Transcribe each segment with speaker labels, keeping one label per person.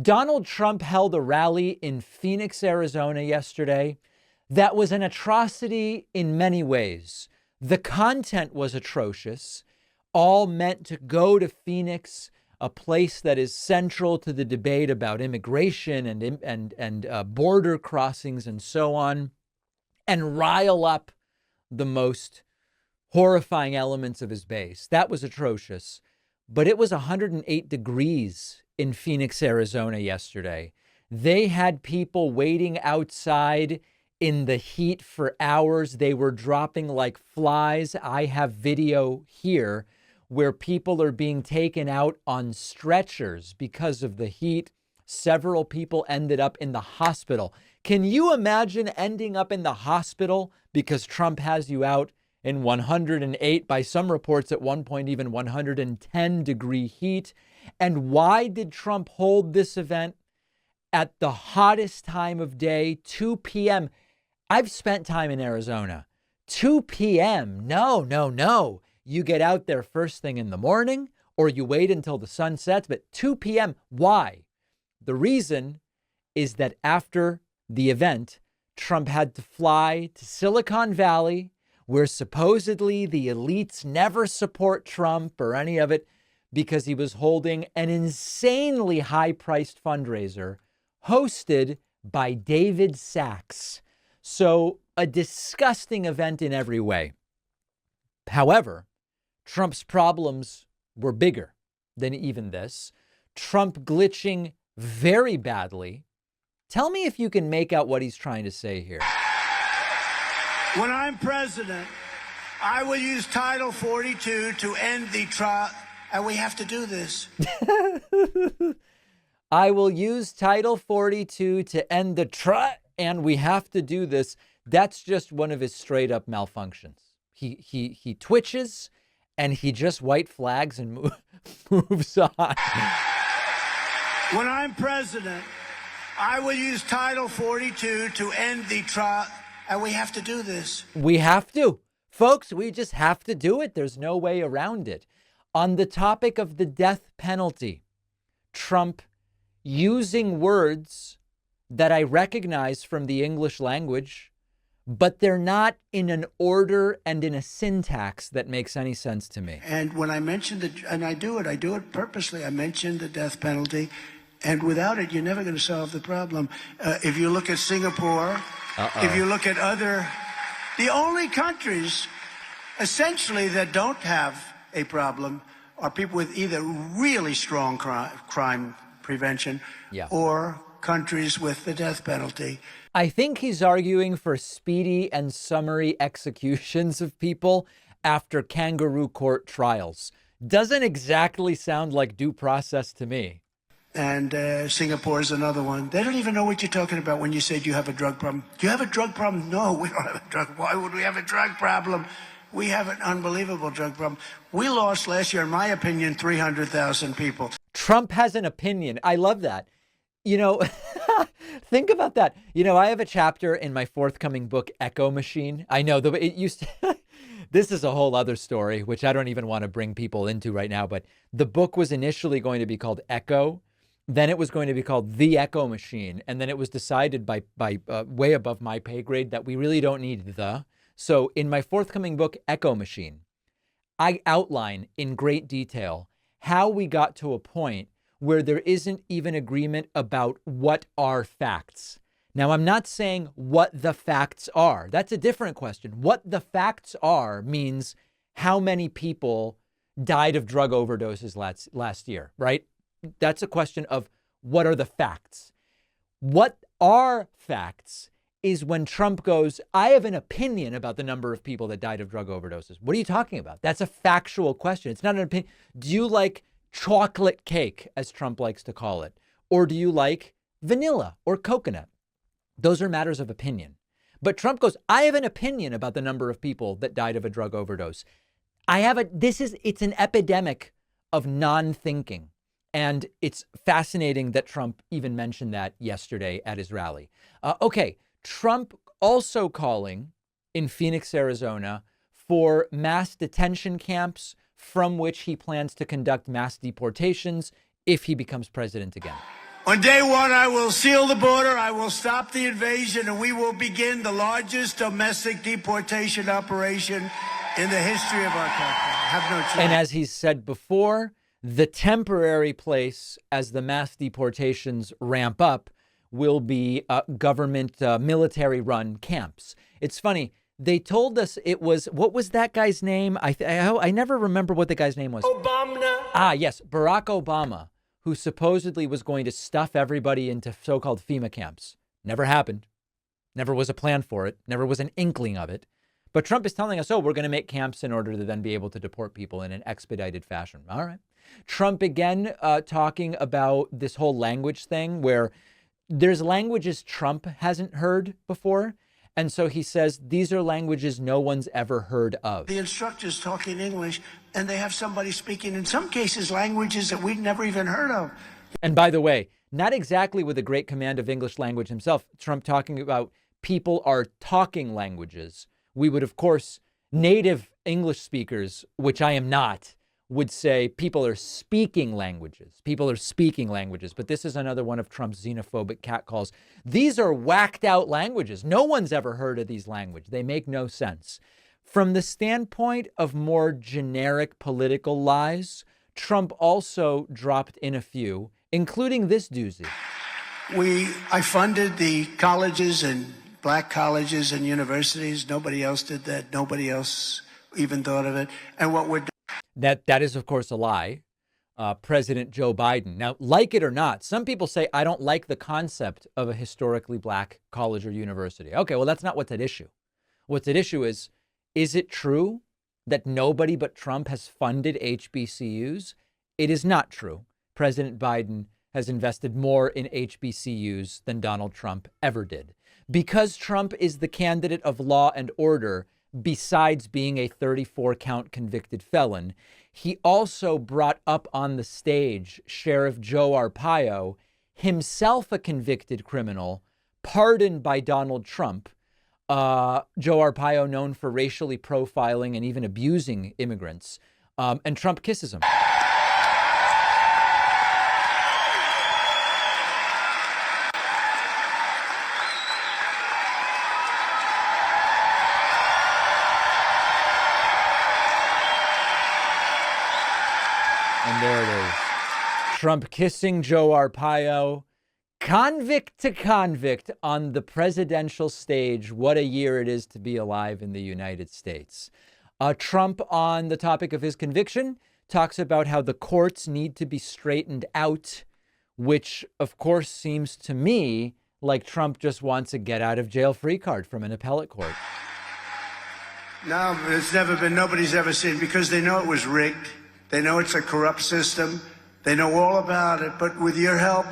Speaker 1: Donald Trump held a rally in Phoenix, Arizona yesterday that was an atrocity in many ways. The content was atrocious, all meant to go to Phoenix, a place that is central to the debate about immigration and border crossings and so on, and rile up the most horrifying elements of his base. That was atrocious. But it was 108 degrees in Phoenix, Arizona yesterday. They had people waiting outside in the heat for hours. They were dropping like flies. I have video here where people are being taken out on stretchers because of the heat. Several people ended up in the hospital. Can you imagine ending up in the hospital because Trump has you out in 108, by some reports at one point even 110-degree heat? And why did Trump hold this event at the hottest time of day, 2 p.m.? I've spent time in Arizona. 2 p.m. No. You get out there first thing in the morning or you wait until the sun sets. But 2 p.m. Why? The reason is that after the event, Trump had to fly to Silicon Valley, where supposedly the elites never support Trump or any of it, because he was holding an insanely high-priced fundraiser hosted by David Sachs. So a disgusting event in every way. However, Trump's problems were bigger than even this. Trump glitching very badly. Tell me if you can make out what he's trying to say here.
Speaker 2: When I'm president, I will use Title 42 to end the trial, and we have to do this.
Speaker 1: I will use Title 42 to end the trial, and we have to do this. That's just one of his straight up malfunctions. He twitches and he just white flags and moves on.
Speaker 2: When I'm president, I will use Title 42 to end the trial, and we have to do this.
Speaker 1: We have to. Folks, we just have to do it. There's no way around it. On the topic of the death penalty, Trump using words that I recognize from the English language, but they're not in an order and in a syntax that makes any sense to me.
Speaker 2: And when I mentioned it, and I do it purposely, I mentioned the death penalty, and without it, you're never going to solve the problem. If you look at Singapore, if you look at the only countries essentially that don't have a problem are people with either really strong crime prevention or countries with the death penalty.
Speaker 1: I think he's arguing for speedy and summary executions of people after kangaroo court trials. Doesn't exactly sound like due process to me.
Speaker 2: And Singapore is another one. They don't even know what you're talking about when you say, do you have a drug problem? Do you have a drug problem? No, we don't have a drug. Why would we have a drug problem? We have an unbelievable drug problem. We lost last year, in my opinion, 300,000 people.
Speaker 1: Trump has an opinion. I love that. You know, think about that. You know, I have a chapter in my forthcoming book, Echo Machine. I know it used to, this is a whole other story, which I don't even want to bring people into right now. But the book was initially going to be called Echo. Then it was going to be called The Echo Machine. And then it was decided by way above my pay grade that we really don't need the. So in my forthcoming book, Echo Machine, I outline in great detail how we got to a point where there isn't even agreement about what are facts. Now, I'm not saying what the facts are. That's a different question. What the facts are means how many people died of drug overdoses last year, right? That's a question of what are the facts. What are facts is when Trump goes, I have an opinion about the number of people that died of drug overdoses. What are you talking about? That's a factual question. It's not an opinion. Do you like chocolate cake, as Trump likes to call it? Or do you like vanilla or coconut? Those are matters of opinion. But Trump goes, I have an opinion about the number of people that died of a drug overdose. It's an epidemic of non-thinking. And it's fascinating that Trump even mentioned that yesterday at his rally. Okay, Trump also calling in Phoenix, Arizona, for mass detention camps from which he plans to conduct mass deportations if he becomes president again.
Speaker 2: On day one, I will seal the border, I will stop the invasion, and we will begin the largest domestic deportation operation in the history of our country. Have no choice.
Speaker 1: And as he's said before, the temporary place as the mass deportations ramp up will be government military-run camps. It's funny. They told us it was, what was that guy's name? I never remember what the guy's name was.
Speaker 2: Obama.
Speaker 1: Ah, yes, Barack Obama, who supposedly was going to stuff everybody into so-called FEMA camps. Never happened. Never was a plan for it. Never was an inkling of it. But Trump is telling us, oh, we're going to make camps in order to then be able to deport people in an expedited fashion. All right. Trump again talking about this whole language thing where there's languages Trump hasn't heard before. And so he says, these are languages no one's ever heard of.
Speaker 2: The instructors talking English, and they have somebody speaking, in some cases, languages that we'd never even heard of.
Speaker 1: And by the way, not exactly with a great command of English language himself. Trump talking about people are talking languages. We would, of course, native English speakers, which I am not, would say people are speaking languages. People are speaking languages. But this is another one of Trump's xenophobic catcalls. These are whacked out languages. No one's ever heard of these languages. They make no sense. From the standpoint of more generic political lies, Trump also dropped in a few, including this doozy.
Speaker 2: I funded the colleges and black colleges and universities. Nobody else did that. Nobody else even thought of it. And what we're
Speaker 1: That is, of course, a lie. President Joe Biden. Now, like it or not, some people say, I don't like the concept of a historically black college or university. Okay, well, that's not what's at issue. What's at issue is it true that nobody but Trump has funded HBCUs? It is not true. President Biden has invested more in HBCUs than Donald Trump ever did. Because Trump is the candidate of law and order, besides being a 34-count convicted felon, he also brought up on the stage Sheriff Joe Arpaio, himself a convicted criminal, pardoned by Donald Trump. Joe Arpaio, known for racially profiling and even abusing immigrants. And Trump kisses him. And there it is. Trump kissing Joe Arpaio. Convict to convict on the presidential stage. What a year it is to be alive in the United States. Trump, on the topic of his conviction, talks about how the courts need to be straightened out, which, of course, seems to me like Trump just wants a get out of jail free card from an appellate court.
Speaker 2: No, it's never been, nobody's ever seen, because they know it was rigged. They know it's a corrupt system. They know all about it. But with your help,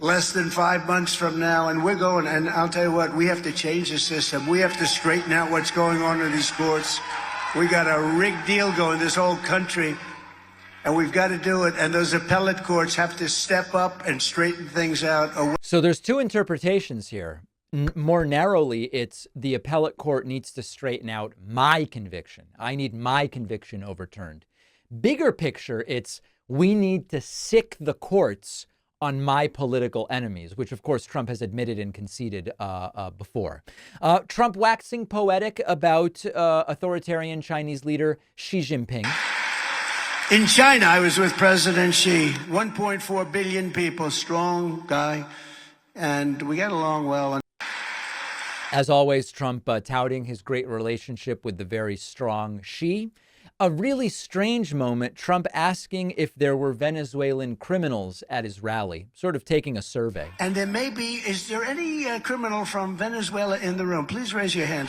Speaker 2: less than 5 months from now, and we're going, and I'll tell you what, we have to change the system. We have to straighten out what's going on in these courts. We got a rigged deal going, this whole country, and we've got to do it. And those appellate courts have to step up and straighten things out.
Speaker 1: So there's two interpretations here. More narrowly, it's the appellate court needs to straighten out my conviction. I need my conviction overturned. Bigger picture, it's we need to sick the courts on my political enemies, which, of course, Trump has admitted and conceded before. Trump waxing poetic about authoritarian Chinese leader Xi Jinping.
Speaker 2: In China, I was with President Xi, 1.4 billion people, strong guy, and we get along well.
Speaker 1: As always, Trump touting his great relationship with the very strong Xi. A really strange moment, Trump asking if there were Venezuelan criminals at his rally, sort of taking a survey.
Speaker 2: And there may be, is there any criminal from Venezuela in the room? Please raise your hand.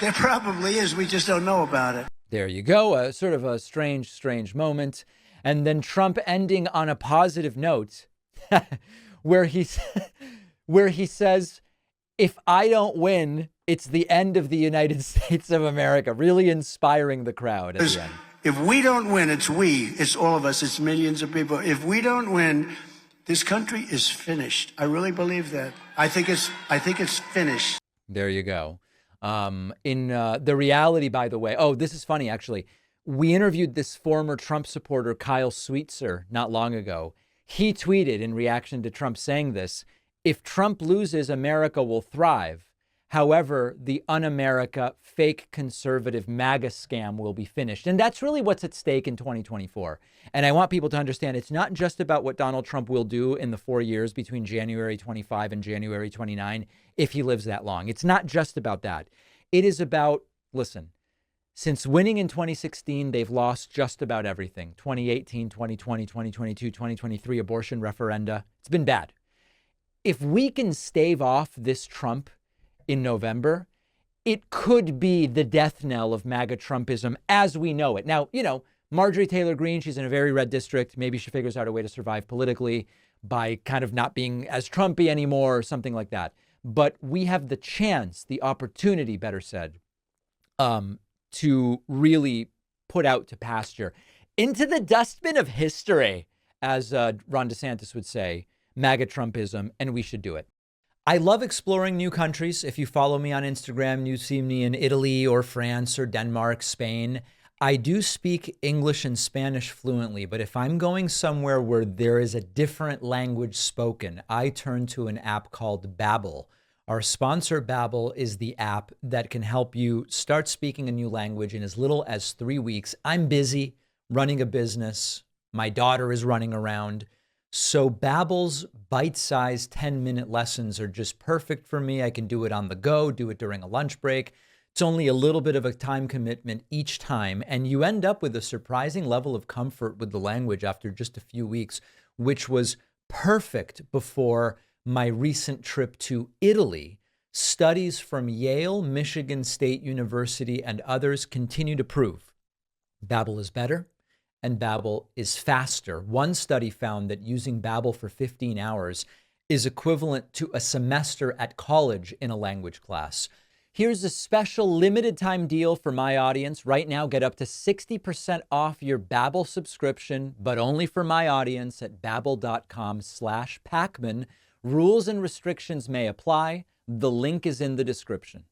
Speaker 2: There probably is, we just don't know about it.
Speaker 1: There you go, sort of a strange moment. And then Trump ending on a positive note where he says, if I don't win, it's the end of the United States of America, really inspiring the crowd at the end.
Speaker 2: If we don't win, it's all of us, it's millions of people. If we don't win, this country is finished. I really believe that. I think it's finished.
Speaker 1: There you go. In the reality, by the way, oh, this is funny, actually. We interviewed this former Trump supporter, Kyle Sweetser, not long ago. He tweeted in reaction to Trump saying this, if Trump loses, America will thrive. However, the un-America fake conservative MAGA scam will be finished. And that's really what's at stake in 2024. And I want people to understand it's not just about what Donald Trump will do in the 4 years between January 25 and January 29, if he lives that long. It's not just about that. It is about, listen, since winning in 2016, they've lost just about everything. 2018, 2020, 2022, 2023 abortion referenda. It's been bad. If we can stave off this Trump in November, it could be the death knell of MAGA Trumpism as we know it. Now, Marjorie Taylor Greene, she's in a very red district. Maybe she figures out a way to survive politically by kind of not being as Trumpy anymore or something like that. But we have the chance, the opportunity, better said, to really put out to pasture into the dustbin of history, as Ron DeSantis would say, MAGA Trumpism, and we should do it. I love exploring new countries. If you follow me on Instagram, you see me in Italy or France or Denmark, Spain. I do speak English and Spanish fluently, but if I'm going somewhere where there is a different language spoken, I turn to an app called Babbel. Our sponsor, Babbel, is the app that can help you start speaking a new language in as little as 3 weeks. I'm busy running a business. My daughter is running around. So Babbel's bite-sized 10-minute lessons are just perfect for me. I can do it on the go, do it during a lunch break. It's only a little bit of a time commitment each time, and you end up with a surprising level of comfort with the language after just a few weeks, which was perfect before my recent trip to Italy. Studies from Yale, Michigan State University, and others continue to prove Babbel is better and Babbel is faster. One study found that using Babbel for 15 hours is equivalent to a semester at college in a language class. Here's a special limited time deal for my audience. Right now, get up to 60% off your Babbel subscription, but only for my audience at babbel.com/Pacman. Rules and restrictions may apply. The link is in the description.